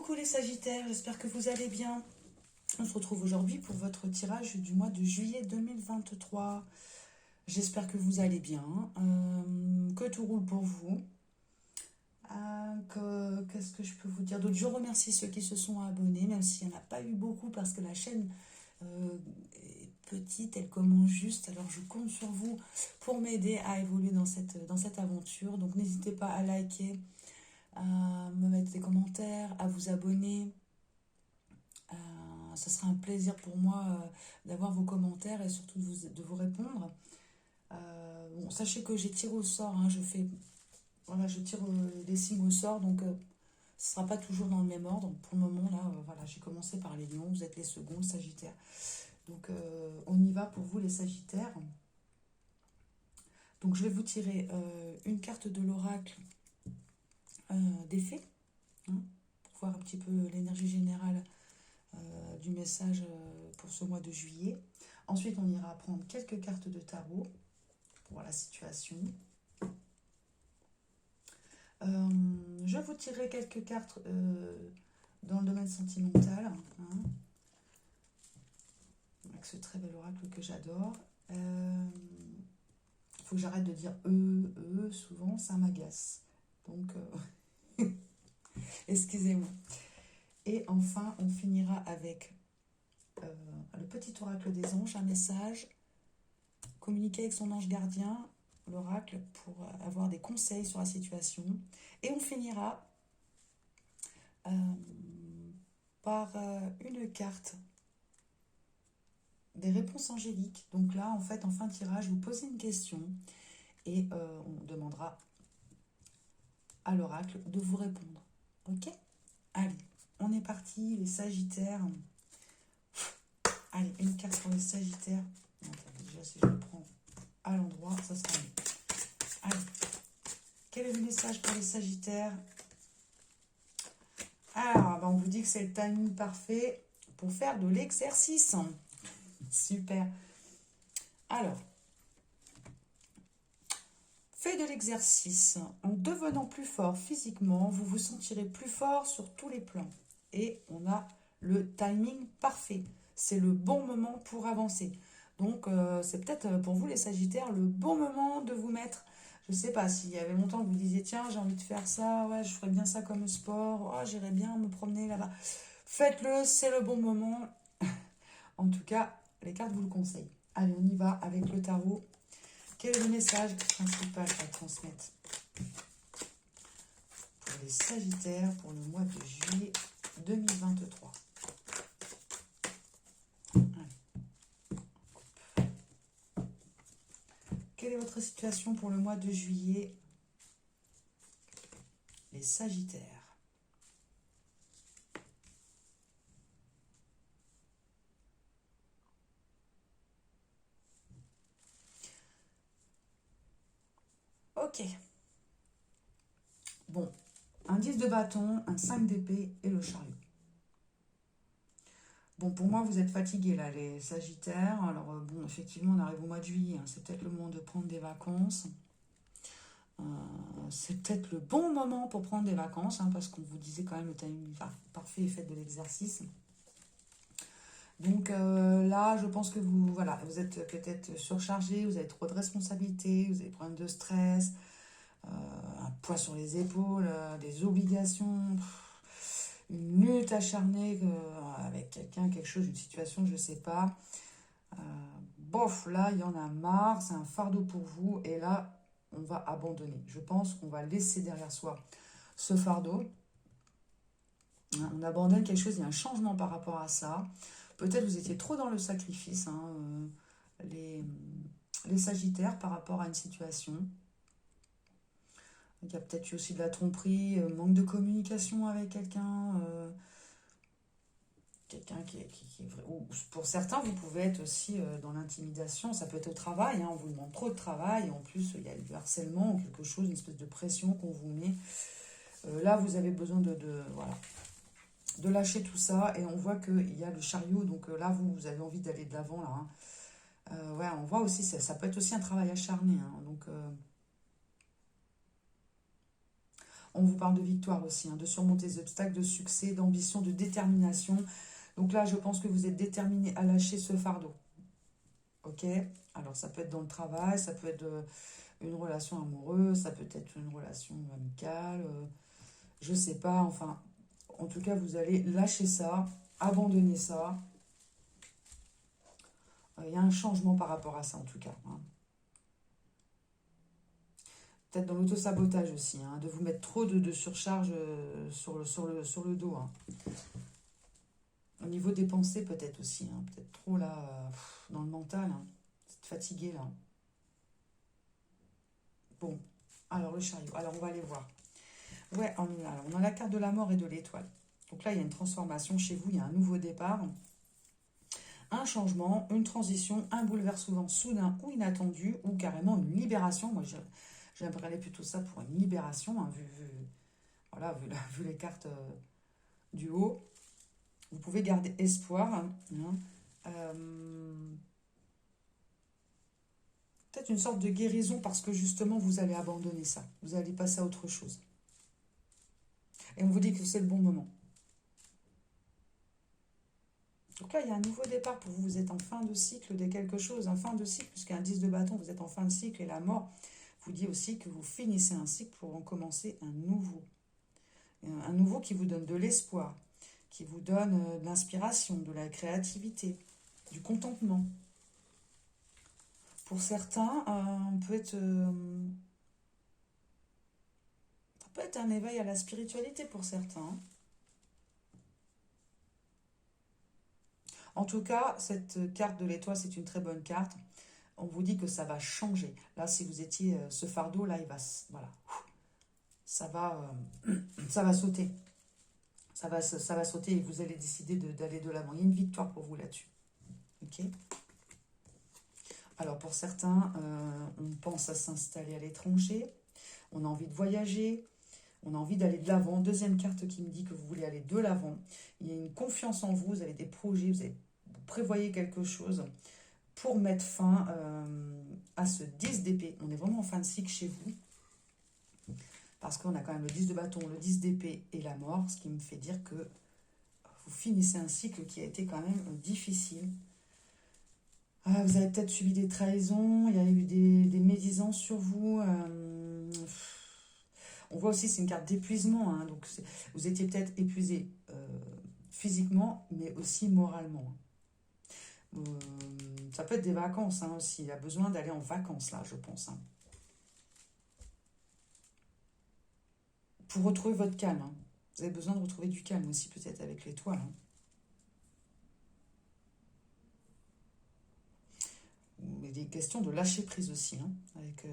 Coucou les Sagittaires, j'espère que vous allez bien. On se retrouve aujourd'hui pour votre tirage du mois de juillet 2023. J'espère que vous allez bien, que tout roule pour vous. Qu'est-ce que je peux vous dire d'autre? Je remercie ceux qui se sont abonnés, même s'il n'y en a pas eu beaucoup parce que la chaîne est petite, elle commence juste. Alors je compte sur vous pour m'aider à évoluer dans cette aventure. Donc n'hésitez pas à liker, à me mettre des commentaires, à vous abonner. Ça sera un plaisir pour moi d'avoir vos commentaires et surtout de vous répondre. Bon, sachez que j'ai tiré au sort, hein, je tire les signes au sort, donc ce ne sera pas toujours dans le même ordre. Pour le moment, là, voilà, j'ai commencé par les lions, vous êtes les seconds, Sagittaires. Donc on y va pour vous les Sagittaires. Donc je vais vous tirer une carte de l'oracle des fées, hein, pour voir un petit peu l'énergie générale du message pour ce mois de juillet. Ensuite, on ira prendre quelques cartes de tarot pour voir la situation. Je vous tirerai quelques cartes dans le domaine sentimental, hein, avec ce très bel oracle que j'adore. Il faut que j'arrête de dire souvent, ça m'agace. Donc, excusez-moi. Et enfin, on finira avec le petit oracle des anges, un message, communiquer avec son ange gardien, l'oracle, pour avoir des conseils sur la situation. Et on finira par une carte des réponses angéliques. Donc là, en fait, en fin de tirage, vous posez une question et on demandera à l'oracle de vous répondre. Ok? Allez, on est parti, les Sagittaires. Allez, une carte pour les Sagittaires. Attendez, déjà, si je le prends à l'endroit, ça sera mieux. Allez, quel est le message pour les Sagittaires? Alors, on vous dit que c'est le timing parfait pour faire de l'exercice. Super. Alors, faites de l'exercice. En devenant plus fort physiquement, vous vous sentirez plus fort sur tous les plans. Et on a le timing parfait. C'est le bon moment pour avancer. Donc, c'est peut-être pour vous les Sagittaires le bon moment de vous mettre. Je ne sais pas, s'il y avait longtemps que vous disiez, tiens, j'ai envie de faire ça, ouais, je ferais bien ça comme sport, oh, j'irais bien me promener là-bas. Faites-le, c'est le bon moment. En tout cas, les cartes vous le conseillent. Allez, on y va avec le tarot. Quel est le message principal à transmettre pour les Sagittaires pour le mois de juillet 2023? Quelle est votre situation pour le mois de juillet, les Sagittaires? Ok. Bon, un 10 de bâton, un 5 d'épée et le chariot. Bon, pour moi, vous êtes fatigués là, les Sagittaires. Alors, bon, effectivement, on arrive au mois de juillet. Hein, c'est peut-être le moment de prendre des vacances. C'est peut-être le bon moment pour prendre des vacances, hein, parce qu'on vous disait quand même le timing parfait et faites de l'exercice. Donc là, je pense que vous êtes peut-être surchargé, vous avez trop de responsabilités, vous avez des problèmes de stress, un poids sur les épaules, des obligations, une lutte acharnée avec quelqu'un, quelque chose, une situation, je ne sais pas. Bof, là, il y en a marre, c'est un fardeau pour vous, et là, on va abandonner. Je pense qu'on va laisser derrière soi ce fardeau. On abandonne quelque chose, il y a un changement par rapport à ça. Peut-être vous étiez trop dans le sacrifice, hein, les Sagittaires, par rapport à une situation. Il y a peut-être eu aussi de la tromperie, manque de communication avec quelqu'un. Quelqu'un qui est vrai. Ou pour certains, vous pouvez être aussi dans l'intimidation. Ça peut être au travail, hein, on vous demande trop de travail. Et en plus, il y a du harcèlement ou quelque chose, une espèce de pression qu'on vous met. Là, vous avez besoin de lâcher tout ça. Et on voit qu'il y a le chariot. Donc là, vous avez envie d'aller de l'avant. Là, hein. Ouais, on voit aussi, ça peut être aussi un travail acharné. Hein, donc, On vous parle de victoire aussi, hein, de surmonter les obstacles, de succès, d'ambition, de détermination. Donc là, je pense que vous êtes déterminé à lâcher ce fardeau. Ok? Alors, ça peut être dans le travail, ça peut être une relation amoureuse, ça peut être une relation amicale, je sais pas, enfin, en tout cas, vous allez lâcher ça, abandonner ça. Il y a un changement par rapport à ça, en tout cas, hein. Peut-être dans l'auto-sabotage aussi, hein, de vous mettre trop de surcharge sur le dos, hein. Au niveau des pensées, peut-être aussi, hein, peut-être trop là, dans le mental, hein. Vous êtes fatigué là. Bon, alors le chariot, alors on va aller voir. Ouais, on a la carte de la mort et de l'étoile. Donc là, il y a une transformation chez vous, il y a un nouveau départ, un changement, une transition, un bouleversement soudain ou inattendu, ou carrément une libération. Moi, j'aimerais aller plutôt ça pour une libération, hein, voilà, vu les cartes du haut. Vous pouvez garder espoir, hein. Peut-être une sorte de guérison parce que justement, vous allez abandonner ça. Vous allez passer à autre chose. Et on vous dit que c'est le bon moment. Donc là, il y a un nouveau départ pour vous. Vous êtes en fin de cycle de quelque chose, en fin de cycle, puisqu'un 10 de bâton, vous êtes en fin de cycle et la mort vous dit aussi que vous finissez un cycle pour en commencer un nouveau. Un nouveau qui vous donne de l'espoir, qui vous donne de l'inspiration, de la créativité, du contentement. Pour certains, ça peut être un éveil à la spiritualité pour certains. En tout cas, cette carte de l'étoile, c'est une très bonne carte. On vous dit que ça va changer. Là, si vous étiez ce fardeau, là, voilà, ça va sauter. Ça va sauter et vous allez décider d'aller de l'avant. Il y a une victoire pour vous là-dessus. Ok? Alors, pour certains, on pense à s'installer à l'étranger. On a envie de voyager. On a envie d'aller de l'avant. Deuxième carte qui me dit que vous voulez aller de l'avant. Il y a une confiance en vous. Vous avez des projets. Vous prévoyez quelque chose pour mettre fin à ce 10 d'épée. On est vraiment en fin de cycle chez vous. Parce qu'on a quand même le 10 de bâton, le 10 d'épée et la mort. Ce qui me fait dire que vous finissez un cycle qui a été quand même difficile. Vous avez peut-être subi des trahisons. Il y a eu des médisances sur vous. On voit aussi c'est une carte d'épuisement. Hein, donc vous étiez peut-être épuisé physiquement, mais aussi moralement. Ça peut être des vacances hein, aussi. Il a besoin d'aller en vacances, là, je pense. Hein. Pour retrouver votre calme. Hein. Vous avez besoin de retrouver du calme aussi, peut-être, avec l'étoile. Hein. Il est question de lâcher prise aussi. Hein, avec,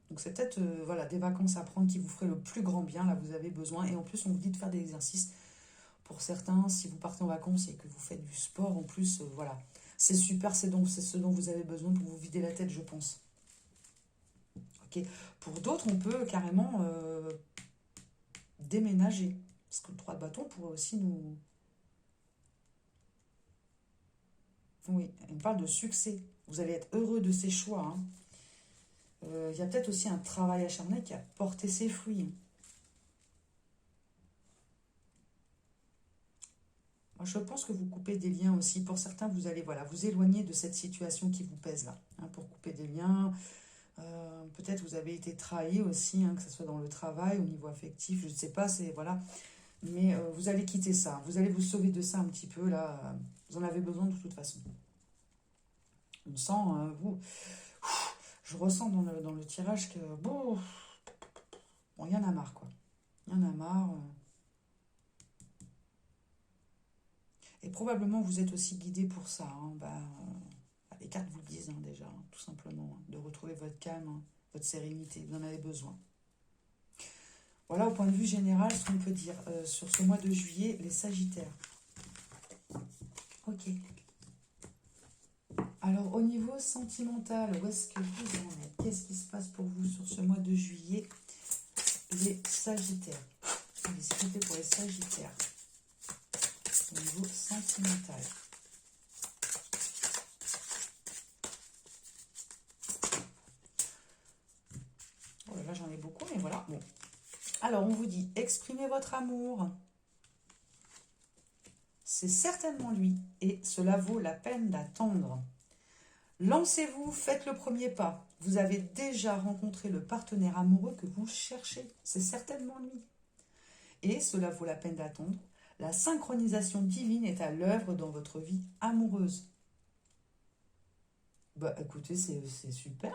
donc, c'est peut-être voilà, des vacances à prendre qui vous feraient le plus grand bien. Là, vous avez besoin. Et en plus, on vous dit de faire des exercices. Pour certains, si vous partez en vacances et que vous faites du sport, en plus, voilà. C'est super, c'est ce dont vous avez besoin pour vous vider la tête, je pense. Ok. Pour d'autres, on peut carrément déménager. Parce que le 3 de bâton pourrait aussi nous... Oui, on parle de succès. Vous allez être heureux de ces choix. Hein. Y a peut-être aussi un travail acharné qui a porté ses fruits. Moi, je pense que vous coupez des liens aussi. Pour certains, vous allez voilà, vous éloigner de cette situation qui vous pèse là. Hein, pour couper des liens. Peut-être vous avez été trahi aussi, hein, que ce soit dans le travail, au niveau affectif, je ne sais pas, c'est voilà. Mais vous allez quitter ça. Vous allez vous sauver de ça un petit peu là. Vous en avez besoin de toute façon. On sent, je ressens dans le tirage que bon, il y en a marre quoi. Il y en a marre. Et probablement vous êtes aussi guidé pour ça. Hein, les cartes vous le disent hein, déjà, hein, tout simplement. Hein, de retrouver votre calme, hein, votre sérénité. Vous en avez besoin. Voilà au point de vue général ce qu'on peut dire sur ce mois de juillet, les Sagittaires. Ok. Alors au niveau sentimental, où est-ce que vous en êtes? Qu'est-ce qui se passe pour vous sur ce mois de juillet, les Sagittaires? Les secrets pour les Sagittaires. Au niveau sentimental. Oh là là, j'en ai beaucoup, mais voilà. Bon. Alors, on vous dit, exprimez votre amour. C'est certainement lui et cela vaut la peine d'attendre. Lancez-vous, faites le premier pas. Vous avez déjà rencontré le partenaire amoureux que vous cherchez. C'est certainement lui. Et cela vaut la peine d'attendre. La synchronisation divine est à l'œuvre dans votre vie amoureuse. Bah écoutez, c'est super.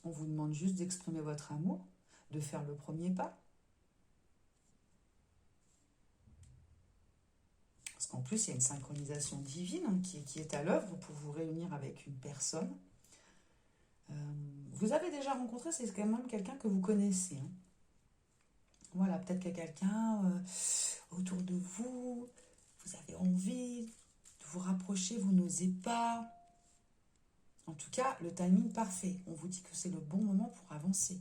On vous demande juste d'exprimer votre amour, de faire le premier pas. Parce qu'en plus, il y a une synchronisation divine qui est à l'œuvre pour vous réunir avec une personne. Vous avez déjà rencontré, c'est quand même quelqu'un que vous connaissez. Hein. Voilà, peut-être qu'il y a quelqu'un autour de vous, vous avez envie de vous rapprocher, vous n'osez pas. En tout cas, le timing parfait. On vous dit que c'est le bon moment pour avancer.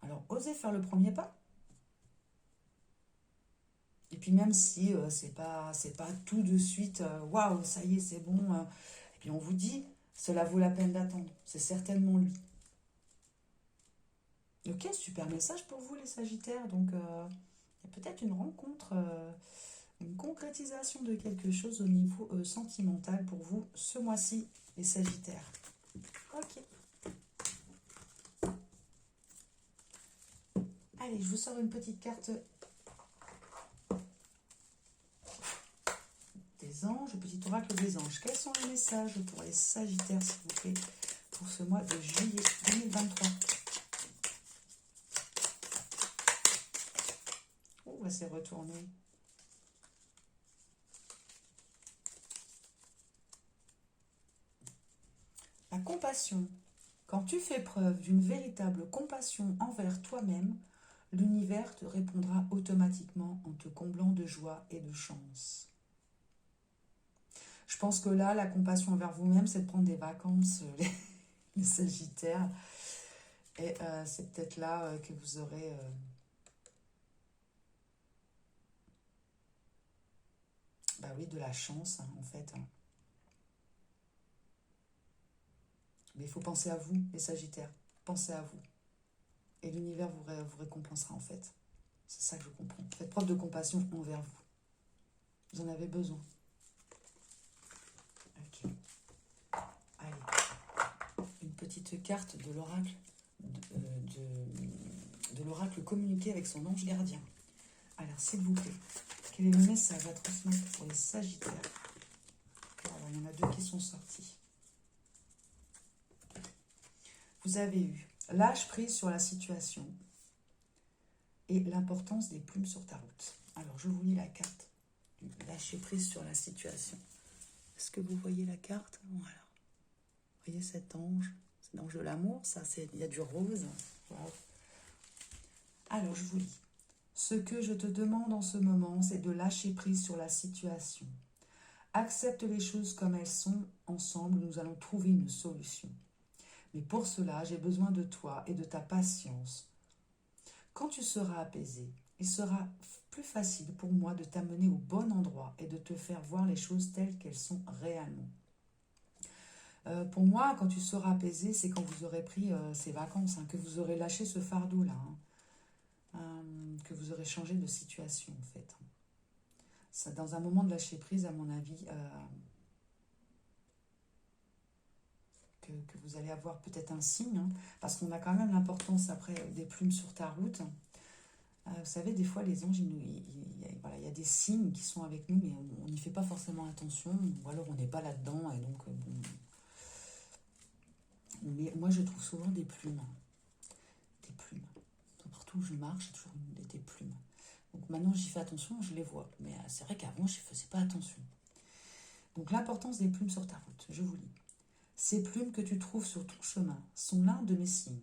Alors, osez faire le premier pas. Et puis même si c'est pas tout de suite, waouh, ça y est, c'est bon. Et puis on vous dit, cela vaut la peine d'attendre. C'est certainement lui. Ok, super message pour vous les Sagittaires. Donc, il y a peut-être une rencontre, une concrétisation de quelque chose au niveau sentimental pour vous ce mois-ci, les Sagittaires. Ok. Allez, je vous sors une petite carte des anges, le petit oracle des anges. Quels sont les messages pour les Sagittaires, s'il vous plaît, pour ce mois de juillet 2023? Oh, elle s'est retournée. La compassion. Quand tu fais preuve d'une véritable compassion envers toi-même, l'univers te répondra automatiquement en te comblant de joie et de chance. Je pense que là, la compassion envers vous-même, c'est de prendre des vacances, les Sagittaires. Et c'est peut-être là que vous aurez... bah oui, de la chance, hein, en fait. Hein. Mais il faut penser à vous, les Sagittaires. Pensez à vous. Et l'univers vous récompensera, en fait. C'est ça que je comprends. Faites preuve de compassion envers vous. Vous en avez besoin. Ok. Allez. Une petite carte de l'oracle de l'oracle communiqué avec son ange gardien. Alors, s'il vous plaît, quel est le message à transmettre pour les Sagittaires? Alors, il y en a deux qui sont sortis. Vous avez eu lâche prise sur la situation et l'importance des plumes sur ta route. Alors, je vous lis la carte du lâcher prise sur la situation. Est-ce que vous voyez la carte? Voilà. Vous voyez cet ange? C'est l'ange de l'amour, ça, il y a du rose. Wow. Alors, je vous lis. Ce que je te demande en ce moment, c'est de lâcher prise sur la situation. Accepte les choses comme elles sont. Ensemble, nous allons trouver une solution. Mais pour cela, j'ai besoin de toi et de ta patience. Quand tu seras apaisé, il sera plus facile pour moi de t'amener au bon endroit et de te faire voir les choses telles qu'elles sont réellement. Pour moi, quand tu seras apaisé, c'est quand vous aurez pris ces vacances, hein, que vous aurez lâché ce fardeau-là, hein, que vous aurez changé de situation, en fait. Ça, dans un moment de lâcher prise, à mon avis, que vous allez avoir peut-être un signe, hein, parce qu'on a quand même l'importance après des plumes sur ta route. Vous savez, des fois, les anges, voilà, il y a des signes qui sont avec nous, mais on n'y fait pas forcément attention, ou alors on n'est pas là-dedans, et donc, bon, mais moi, je trouve souvent des plumes. Des plumes. Partout où je marche, j'ai toujours des plumes. Donc maintenant, j'y fais attention, je les vois. Mais c'est vrai qu'avant, je ne faisais pas attention. Donc l'importance des plumes sur ta route, je vous lis. Ces plumes que tu trouves sur ton chemin sont l'un de mes signes.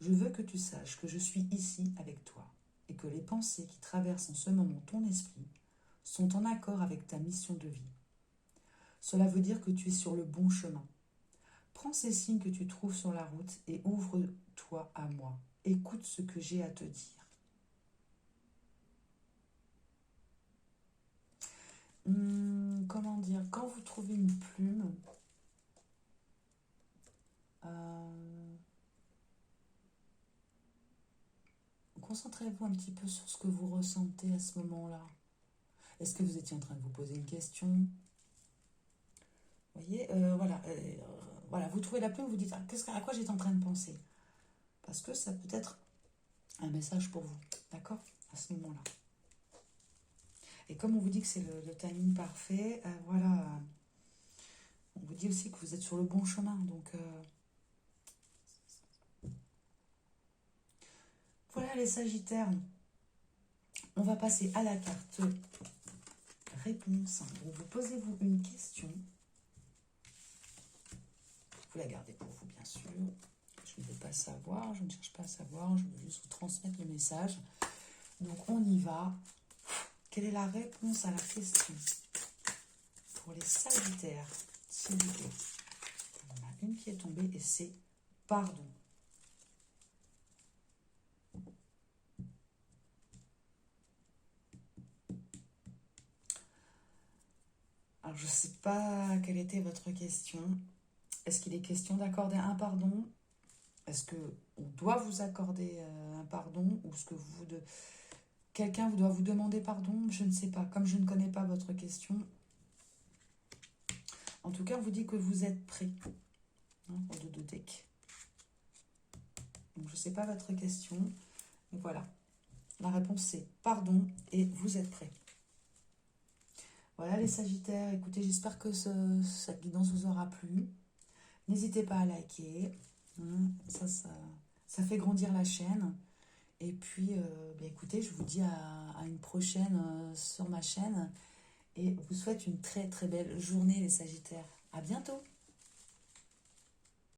Je veux que tu saches que je suis ici avec toi et que les pensées qui traversent en ce moment ton esprit sont en accord avec ta mission de vie. Cela veut dire que tu es sur le bon chemin. Prends ces signes que tu trouves sur la route et ouvre-toi à moi. Écoute ce que j'ai à te dire. Comment dire? Quand vous trouvez une plume, concentrez-vous un petit peu sur ce que vous ressentez à ce moment-là. Est-ce que vous étiez en train de vous poser une question? Vous voyez, voilà, vous trouvez la plume, vous dites à quoi j'étais en train de penser. Parce que ça peut être un message pour vous, d'accord? À ce moment-là. Et comme on vous dit que c'est le timing parfait, voilà, on vous dit aussi que vous êtes sur le bon chemin. Donc, voilà les Sagittaires. On va passer à la carte réponse. Donc, vous posez-vous une question. Vous la gardez pour vous, bien sûr. Je ne veux pas savoir, je ne cherche pas à savoir, je veux juste vous transmettre le message. Donc, on y va. Quelle est la réponse à la question pour les Sagittaires, s'il vous plaît? On en a une qui est tombée et c'est pardon. Alors, je ne sais pas quelle était votre question. Est-ce qu'il est question d'accorder un pardon? Est-ce qu'on doit vous accorder un pardon? Ou est-ce que quelqu'un doit vous demander pardon? Je ne sais pas. Comme je ne connais pas votre question, en tout cas, on vous dit que vous êtes prêt. Au dos de deck. Donc, je ne sais pas votre question. Mais voilà. La réponse, c'est pardon et vous êtes prêt. Voilà les Sagittaires. Écoutez, j'espère que cette guidance vous aura plu. N'hésitez pas à liker. Ça fait grandir la chaîne. Et puis, écoutez, je vous dis à une prochaine sur ma chaîne. Et vous souhaite une très très belle journée les Sagittaires. À bientôt!